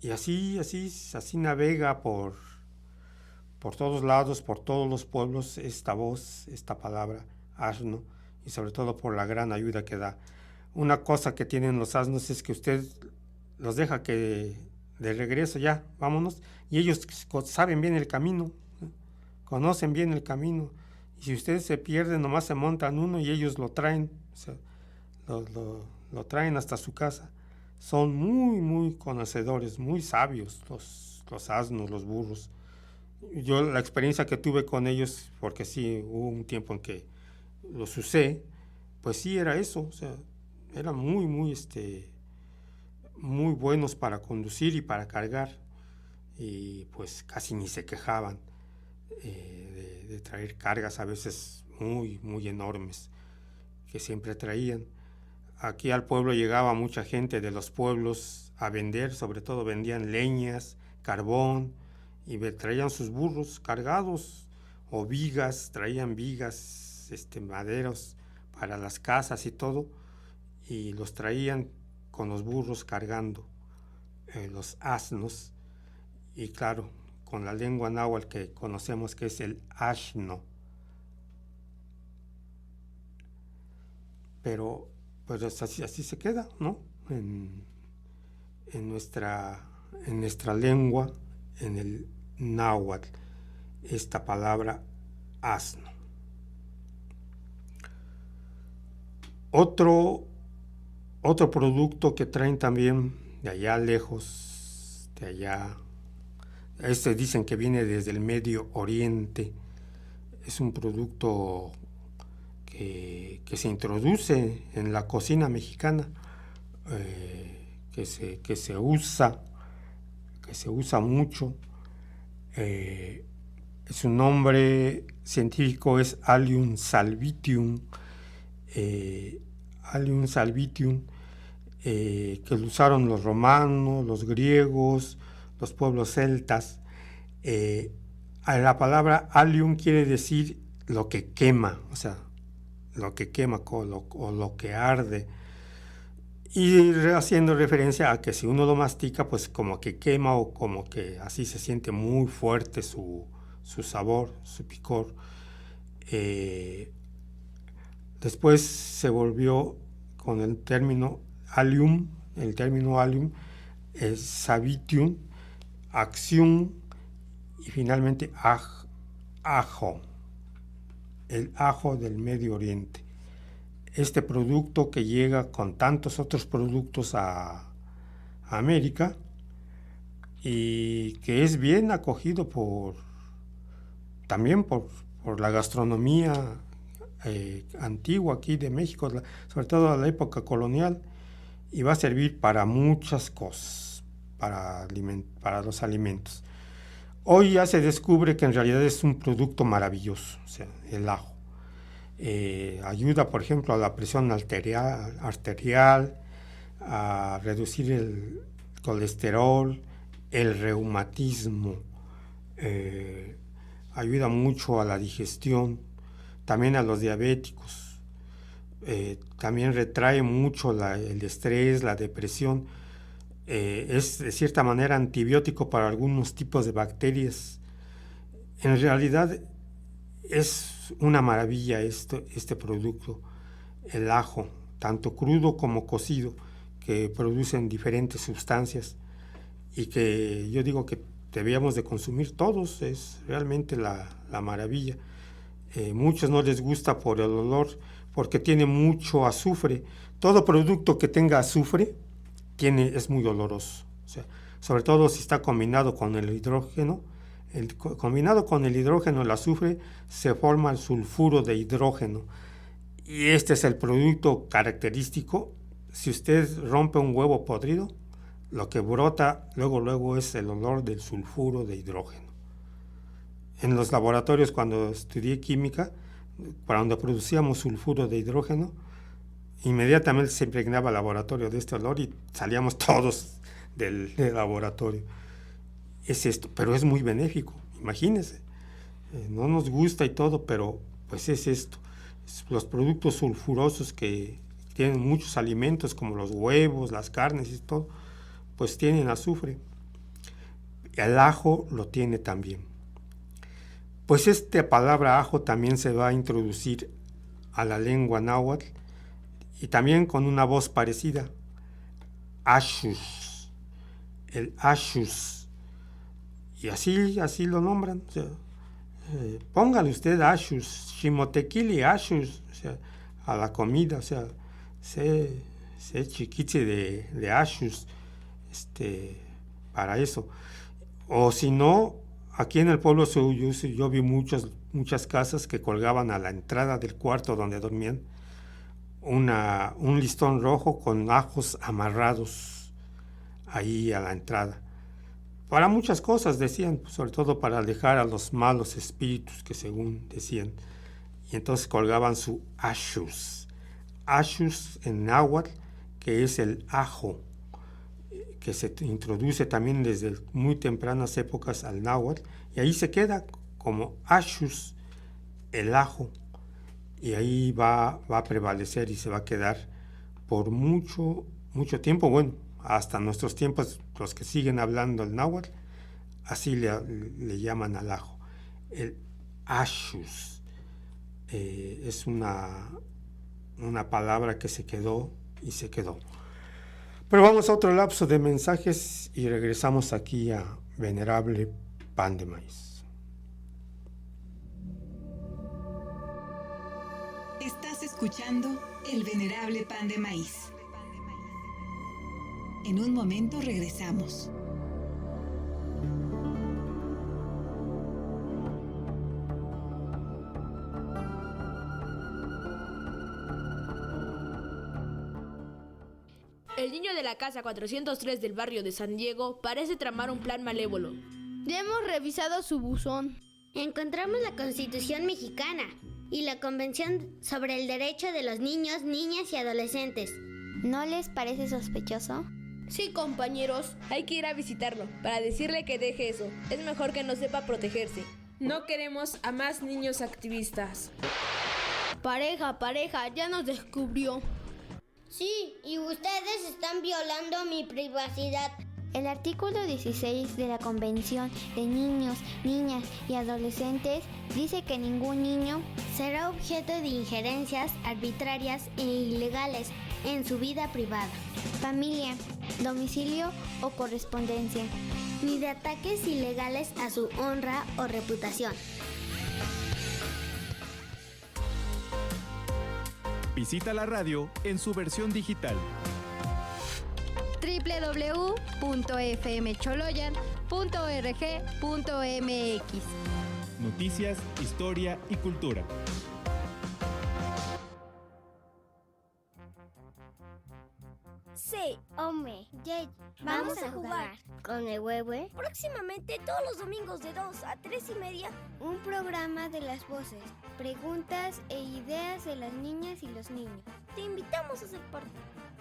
Y así navega por todos lados, por todos los pueblos, esta voz, esta palabra, asno, y sobre todo por la gran ayuda que da. Una cosa que tienen los asnos es que usted los deja que de regreso ya, vámonos, y ellos saben bien el camino, conocen bien el camino, y si usted se pierde, nomás se montan uno y ellos lo traen, o sea, lo traen hasta su casa. Son muy, muy conocedores, muy sabios los asnos, los burros. Yo la experiencia que tuve con ellos, porque sí, hubo un tiempo en que los usé, pues sí era eso, o sea, eran muy, muy, muy buenos para conducir y para cargar, y pues casi ni se quejaban de traer cargas a veces muy, muy enormes que siempre traían. Aquí al pueblo llegaba mucha gente de los pueblos a vender, sobre todo vendían leñas, carbón, y traían sus burros cargados, o vigas, traían vigas, maderos para las casas y todo, y los traían con los burros cargando, los asnos, y claro, con la lengua náhuatl que conocemos que es el asno. Pero pues así se queda, ¿no? En nuestra lengua, en el náhuatl, esta palabra asno. Otro producto que traen también de allá lejos, de allá, dicen que viene desde el Medio Oriente, es un producto que se introduce en la cocina mexicana, que se usa mucho. Su nombre científico es Allium salvitium, que lo usaron los romanos, los griegos, los pueblos celtas. La palabra allium quiere decir lo que quema, o sea, lo que quema o lo que arde, y haciendo referencia a que si uno lo mastica, pues como que quema, o como que así se siente muy fuerte su sabor, su picor. Después se volvió con el término allium, savitium, acción, y finalmente ajo, el ajo del Medio Oriente. Este producto que llega con tantos otros productos a América, y que es bien acogido también por la gastronomía antigua aquí de México, sobre todo a la época colonial, y va a servir para muchas cosas, para los alimentos. Hoy ya se descubre que en realidad es un producto maravilloso, o sea, el ajo. Ayuda, por ejemplo, a la presión arterial, a reducir el colesterol, el reumatismo, ayuda mucho a la digestión, también a los diabéticos, también retrae mucho el estrés, la depresión. Es de cierta manera antibiótico para algunos tipos de bacterias. En realidad es una maravilla este producto, el ajo, tanto crudo como cocido, que producen diferentes sustancias, y que yo digo que debíamos de consumir todos. Es realmente la maravilla. Muchos no les gusta por el olor, porque tiene mucho azufre. Todo producto que tenga azufre es muy oloroso, o sea, sobre todo si está combinado con el hidrógeno. Combinado con el hidrógeno, el azufre, se forma el sulfuro de hidrógeno, y este es el producto característico. Si usted rompe un huevo podrido, lo que brota luego es el olor del sulfuro de hidrógeno. En los laboratorios, cuando estudié química, para donde producíamos sulfuro de hidrógeno, inmediatamente se impregnaba el laboratorio de este olor y salíamos todos del laboratorio. Es esto, pero es muy benéfico, imagínense. No nos gusta y todo, pero pues es esto. Los productos sulfurosos que tienen muchos alimentos como los huevos, las carnes y todo, pues tienen azufre. El ajo lo tiene también. Pues esta palabra ajo también se va a introducir a la lengua náhuatl y también con una voz parecida. Axus. El axus. Y así lo nombran. O sea, póngale usted axus, ximotequili axus, o sea, a la comida, o sea, se chiquitze de axus, para eso. O si no, aquí en el pueblo yo vi muchas casas que colgaban a la entrada del cuarto donde dormían un listón rojo con ajos amarrados ahí a la entrada. Para muchas cosas decían, sobre todo para alejar a los malos espíritus que según decían. Y entonces colgaban su axus. Axus en náhuatl, que es el ajo, que se introduce también desde muy tempranas épocas al náhuatl, y ahí se queda como axus, el ajo, y ahí va a prevalecer y se va a quedar por mucho tiempo, bueno, hasta nuestros tiempos, los que siguen hablando el náhuatl, así le llaman al ajo, el axus. Es una palabra que se quedó y se quedó. Pero vamos a otro lapso de mensajes y regresamos aquí a Venerable Pan de Maíz. Estás escuchando El Venerable Pan de Maíz. En un momento regresamos. El niño de la casa 403 del barrio de San Diego parece tramar un plan malévolo. Ya hemos revisado su buzón. Encontramos la Constitución mexicana y la Convención sobre el Derecho de los Niños, Niñas y Adolescentes. ¿No les parece sospechoso? Sí, compañeros, hay que ir a visitarlo para decirle que deje eso. Es mejor que no sepa protegerse. No queremos a más niños activistas. Pareja, ya nos descubrió. Sí, y ustedes están violando mi privacidad. El artículo 16 de la Convención de Niños, Niñas y Adolescentes dice que ningún niño será objeto de injerencias arbitrarias e ilegales en su vida privada, familia, domicilio o correspondencia, ni de ataques ilegales a su honra o reputación. Visita la radio en su versión digital. www.fmcholoyan.org.mx. Noticias, historia y cultura. Sí, hombre, vamos a jugar con el huehue. Próximamente todos los domingos de 2 a 3:30. Un programa de las voces, preguntas e ideas de las niñas y los niños. Te invitamos a ser parte.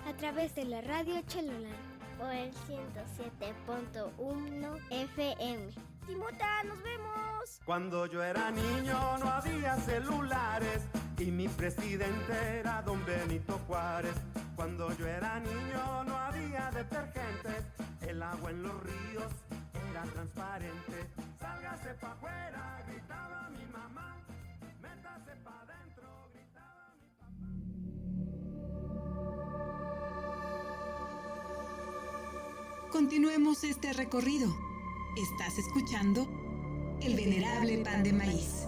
A través de la radio Chololán. Por el 107.1 FM. Timota, nos vemos. Cuando yo era niño no había celulares y mi presidente era don Benito Juárez. Cuando yo era niño no había detergentes, el agua en los ríos era transparente. Sálgase pa' afuera, gritaba mi mamá, métase pa' adentro, gritaba mi papá. Continuemos este recorrido. Estás escuchando El Venerable Pan de Maíz.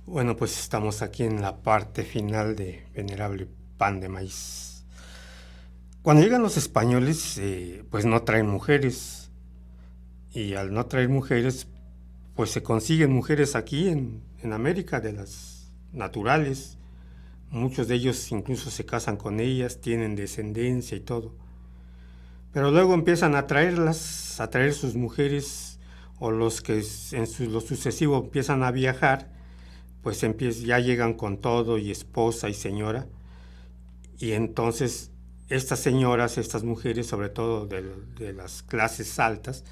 Bueno, pues estamos aquí en la parte final de Venerable Pan de Maíz. Cuando llegan los españoles, pues no traen mujeres. Y al no traer mujeres, pues se consiguen mujeres aquí en América, de las naturales. Muchos de ellos incluso se casan con ellas, tienen descendencia y todo. Pero luego empiezan a traer sus mujeres, o los que en lo sucesivo empiezan a viajar, pues ya llegan con todo y esposa y señora, y entonces estas señoras, estas mujeres, sobre todo de las clases altas,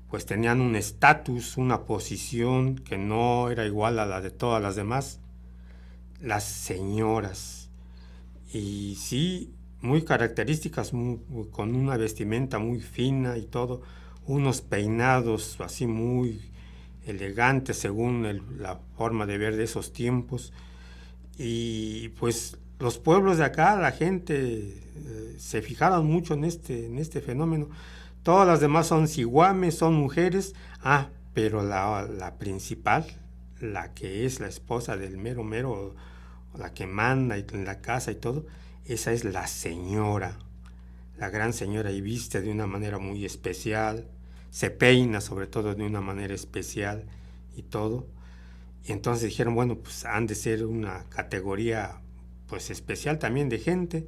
pues tenían un estatus, una posición que no era igual a la de todas las demás, las señoras, y sí, muy características, con una vestimenta muy fina y todo, unos peinados así muy elegantes según la forma de ver de esos tiempos. Y pues los pueblos de acá, la gente se fijaron mucho en este fenómeno. Todas las demás son ciguames, son mujeres, pero la principal, la que es la esposa del mero mero, la que manda en la casa y todo, esa es la señora, la gran señora, y viste de una manera muy especial, se peina sobre todo de una manera especial y todo. Y entonces dijeron, bueno, pues han de ser una categoría pues especial también de gente,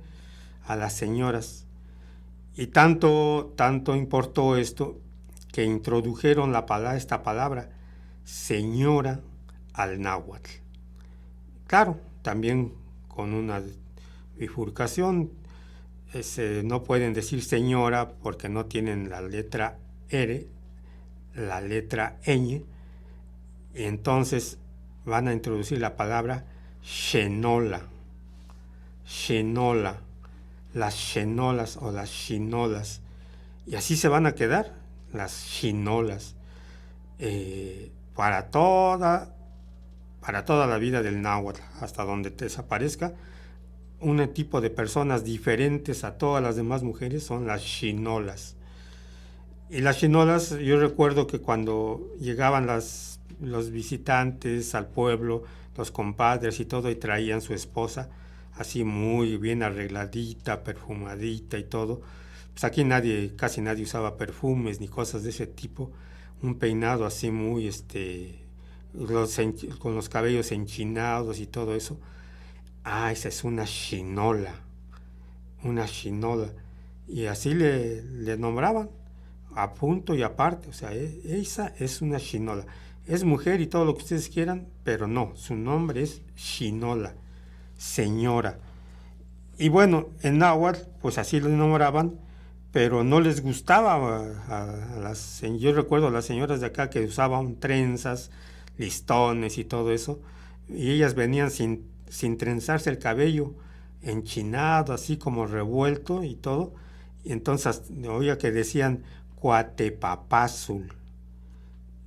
a las señoras. Y tanto importó esto que introdujeron esta palabra señora al náhuatl. Claro, también con una bifurcación, no pueden decir señora porque no tienen la letra R, la letra ñ, y entonces van a introducir la palabra xenola, las xenolas o las xinolas, y así se van a quedar las xinolas para toda la vida del náhuatl, hasta donde desaparezca. Un tipo de personas diferentes a todas las demás mujeres son las xinolas. Y las xinolas, yo recuerdo que cuando llegaban los visitantes al pueblo, los compadres y todo, y traían su esposa así muy bien arregladita, perfumadita y todo, pues aquí casi nadie usaba perfumes ni cosas de ese tipo, un peinado así muy con los cabellos enchinados y todo eso. Esa es una xinola, y así le nombraban, a punto y aparte, o sea, esa es una xinola, es mujer y todo lo que ustedes quieran, pero no, su nombre es xinola, señora. Y bueno, en náhuatl, pues así le nombraban, pero no les gustaba yo recuerdo a las señoras de acá que usaban trenzas, listones y todo eso, y ellas venían sin trenzarse el cabello, enchinado, así como revuelto y todo, y entonces oía que decían cuatepapazul,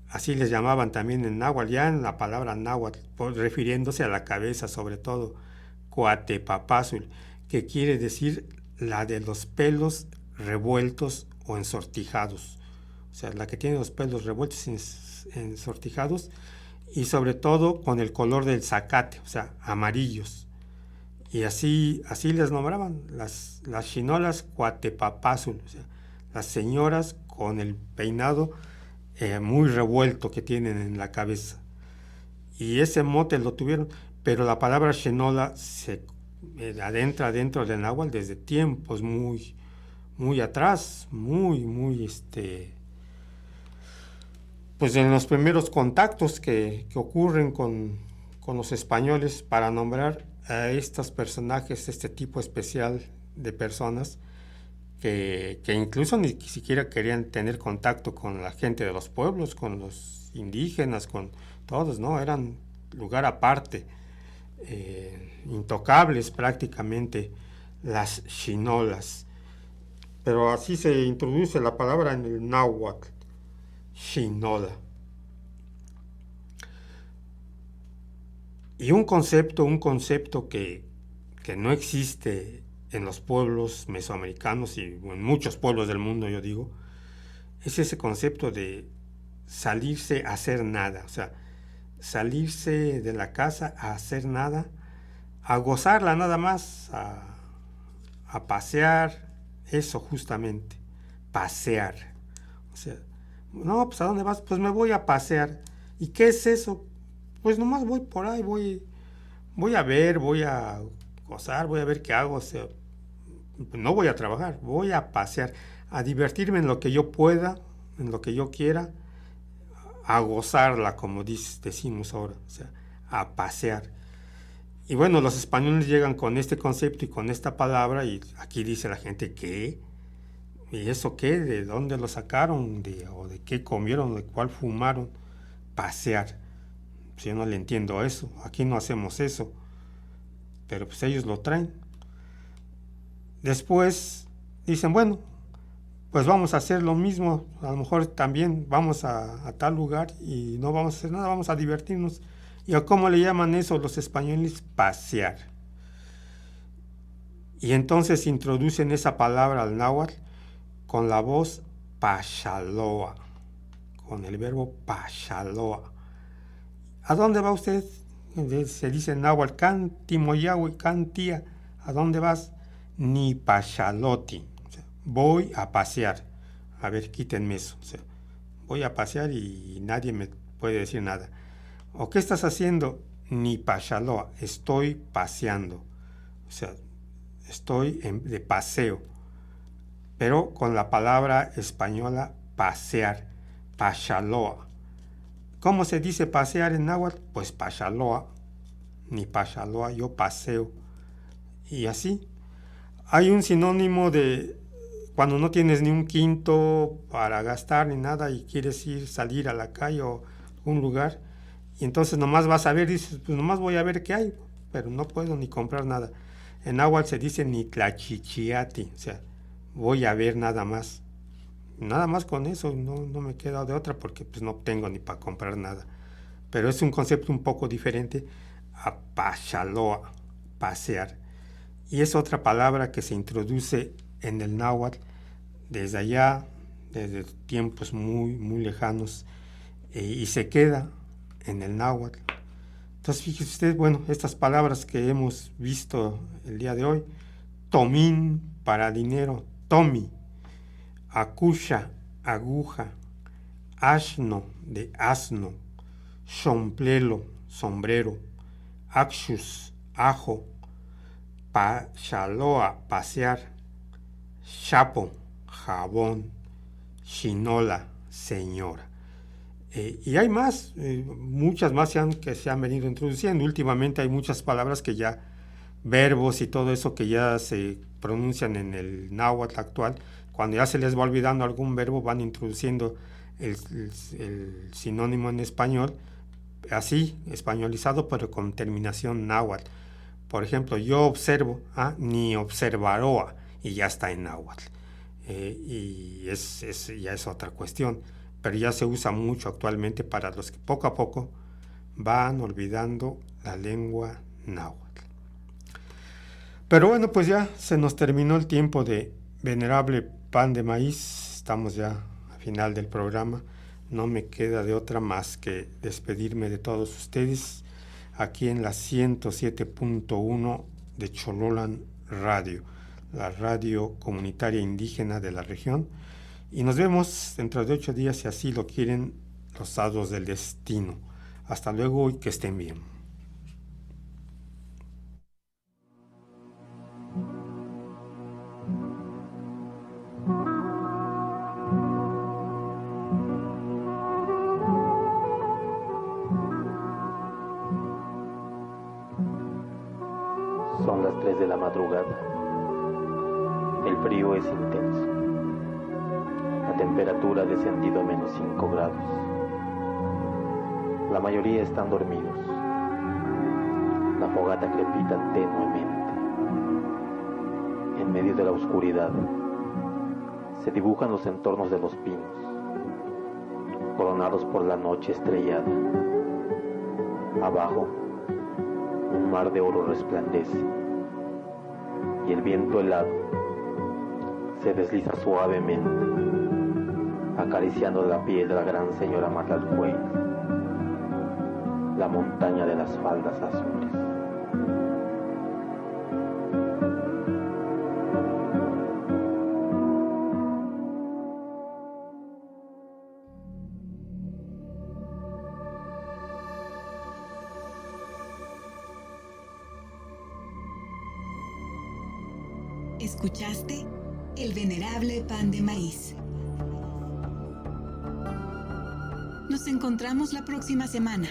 así les llamaban también en náhuatl, ya en la palabra náhuatl, refiriéndose a la cabeza sobre todo, cuatepapazul, que quiere decir la de los pelos revueltos o ensortijados, o sea, la que tiene los pelos revueltos ensortijados, y sobre todo con el color del zacate, o sea, amarillos. Y así les nombraban, las xinolas cuatepapazul, o sea, las señoras con el peinado muy revuelto que tienen en la cabeza. Y ese mote lo tuvieron, pero la palabra xinola se adentra dentro del náhuatl desde tiempos muy, muy atrás, pues en los primeros contactos que ocurren con los españoles para nombrar a estos personajes, este tipo especial de personas que incluso ni siquiera querían tener contacto con la gente de los pueblos, con los indígenas, con todos, ¿no? Eran lugar aparte, intocables prácticamente, las xinolas. Pero así se introduce la palabra en el náhuatl, xinola. Y un concepto que no existe en los pueblos mesoamericanos y en muchos pueblos del mundo, yo digo, es ese concepto de salirse a hacer nada, o sea, salirse de la casa a hacer nada, a gozarla nada más, a pasear, eso justamente, pasear. O sea, no, pues ¿a dónde vas? Pues me voy a pasear. ¿Y qué es eso? Pues nomás voy por ahí, voy a ver, voy a gozar, voy a ver qué hago. O sea, no voy a trabajar, voy a pasear, a divertirme en lo que yo pueda, en lo que yo quiera, a gozarla, como decimos ahora. O sea, a pasear. Y bueno, los españoles llegan con este concepto y con esta palabra, y aquí dice la gente, ¿qué? ¿Y eso qué? ¿De dónde lo sacaron? ¿O de qué comieron? ¿De cuál fumaron? Pasear. Pues yo no le entiendo eso. Aquí no hacemos eso. Pero pues ellos lo traen. Después dicen, bueno, pues vamos a hacer lo mismo. A lo mejor también vamos a tal lugar y no vamos a hacer nada, vamos a divertirnos. ¿Y a cómo le llaman eso los españoles? Pasear. Y entonces introducen esa palabra al náhuatl con la voz pachaloa, con el verbo pachaloa. ¿A dónde va usted? Se dice en náhuatl, cantimoyahui, cantia. ¿A dónde vas? Ni pachaloti. O sea, voy a pasear. A ver, quítenme eso. O sea, voy a pasear y nadie me puede decir nada. ¿O qué estás haciendo? Ni pachaloa. Estoy paseando. O sea, estoy de paseo. Pero con la palabra española pasear, pachaloa. ¿Cómo se dice pasear en náhuatl? Pues pachaloa, ni pachaloa, yo paseo. Y así. Hay un sinónimo de cuando no tienes ni un quinto para gastar ni nada y quieres salir a la calle o un lugar, y entonces nomás vas a ver, dices, pues nomás voy a ver qué hay, pero no puedo ni comprar nada. En náhuatl se dice ni tlachichiati, o sea, voy a ver nada más. Nada más con eso, no me queda de otra porque pues no tengo ni para comprar nada. Pero es un concepto un poco diferente a pachaloa, pasear. Y es otra palabra que se introduce en el náhuatl desde allá, desde tiempos muy, muy lejanos, y se queda en el náhuatl. Entonces fíjese usted, bueno, estas palabras que hemos visto el día de hoy: tomín para dinero, tomi; acusha, aguja; asno, de asno; somplelo, sombrero; axus, ajo; pachaloa, pasear; chapo, jabón; chinola, señora. Y hay más, muchas más que se han venido introduciendo. Últimamente hay muchas palabras que ya, verbos y todo eso que ya se pronuncian en el náhuatl actual. Cuando ya se les va olvidando algún verbo, van introduciendo el sinónimo en español, así, españolizado, pero con terminación náhuatl. Por ejemplo, yo observo, ni observaroa, y ya está en náhuatl. Y ya es otra cuestión, pero ya se usa mucho actualmente para los que poco a poco van olvidando la lengua náhuatl. Pero bueno, pues ya se nos terminó el tiempo de Venerable Pan de Maíz. Estamos ya al final del programa. No me queda de otra más que despedirme de todos ustedes aquí en la 107.1 de Chololan Radio, la radio comunitaria indígena de la región. Y nos vemos dentro de 8 días, si así lo quieren los hados del destino. Hasta luego y que estén bien. Son las 3 de la madrugada. El frío es intenso. La temperatura ha descendido a -5 grados. La mayoría están dormidos. La fogata crepita tenuemente. En medio de la oscuridad se dibujan los entornos de los pinos, coronados por la noche estrellada. Abajo, un mar de oro resplandece, y el viento helado se desliza suavemente, acariciando la piel de la gran señora Matalcuey, la montaña de las faldas azules. Escuchaste El Venerable Pan de Maíz. Nos encontramos la próxima semana.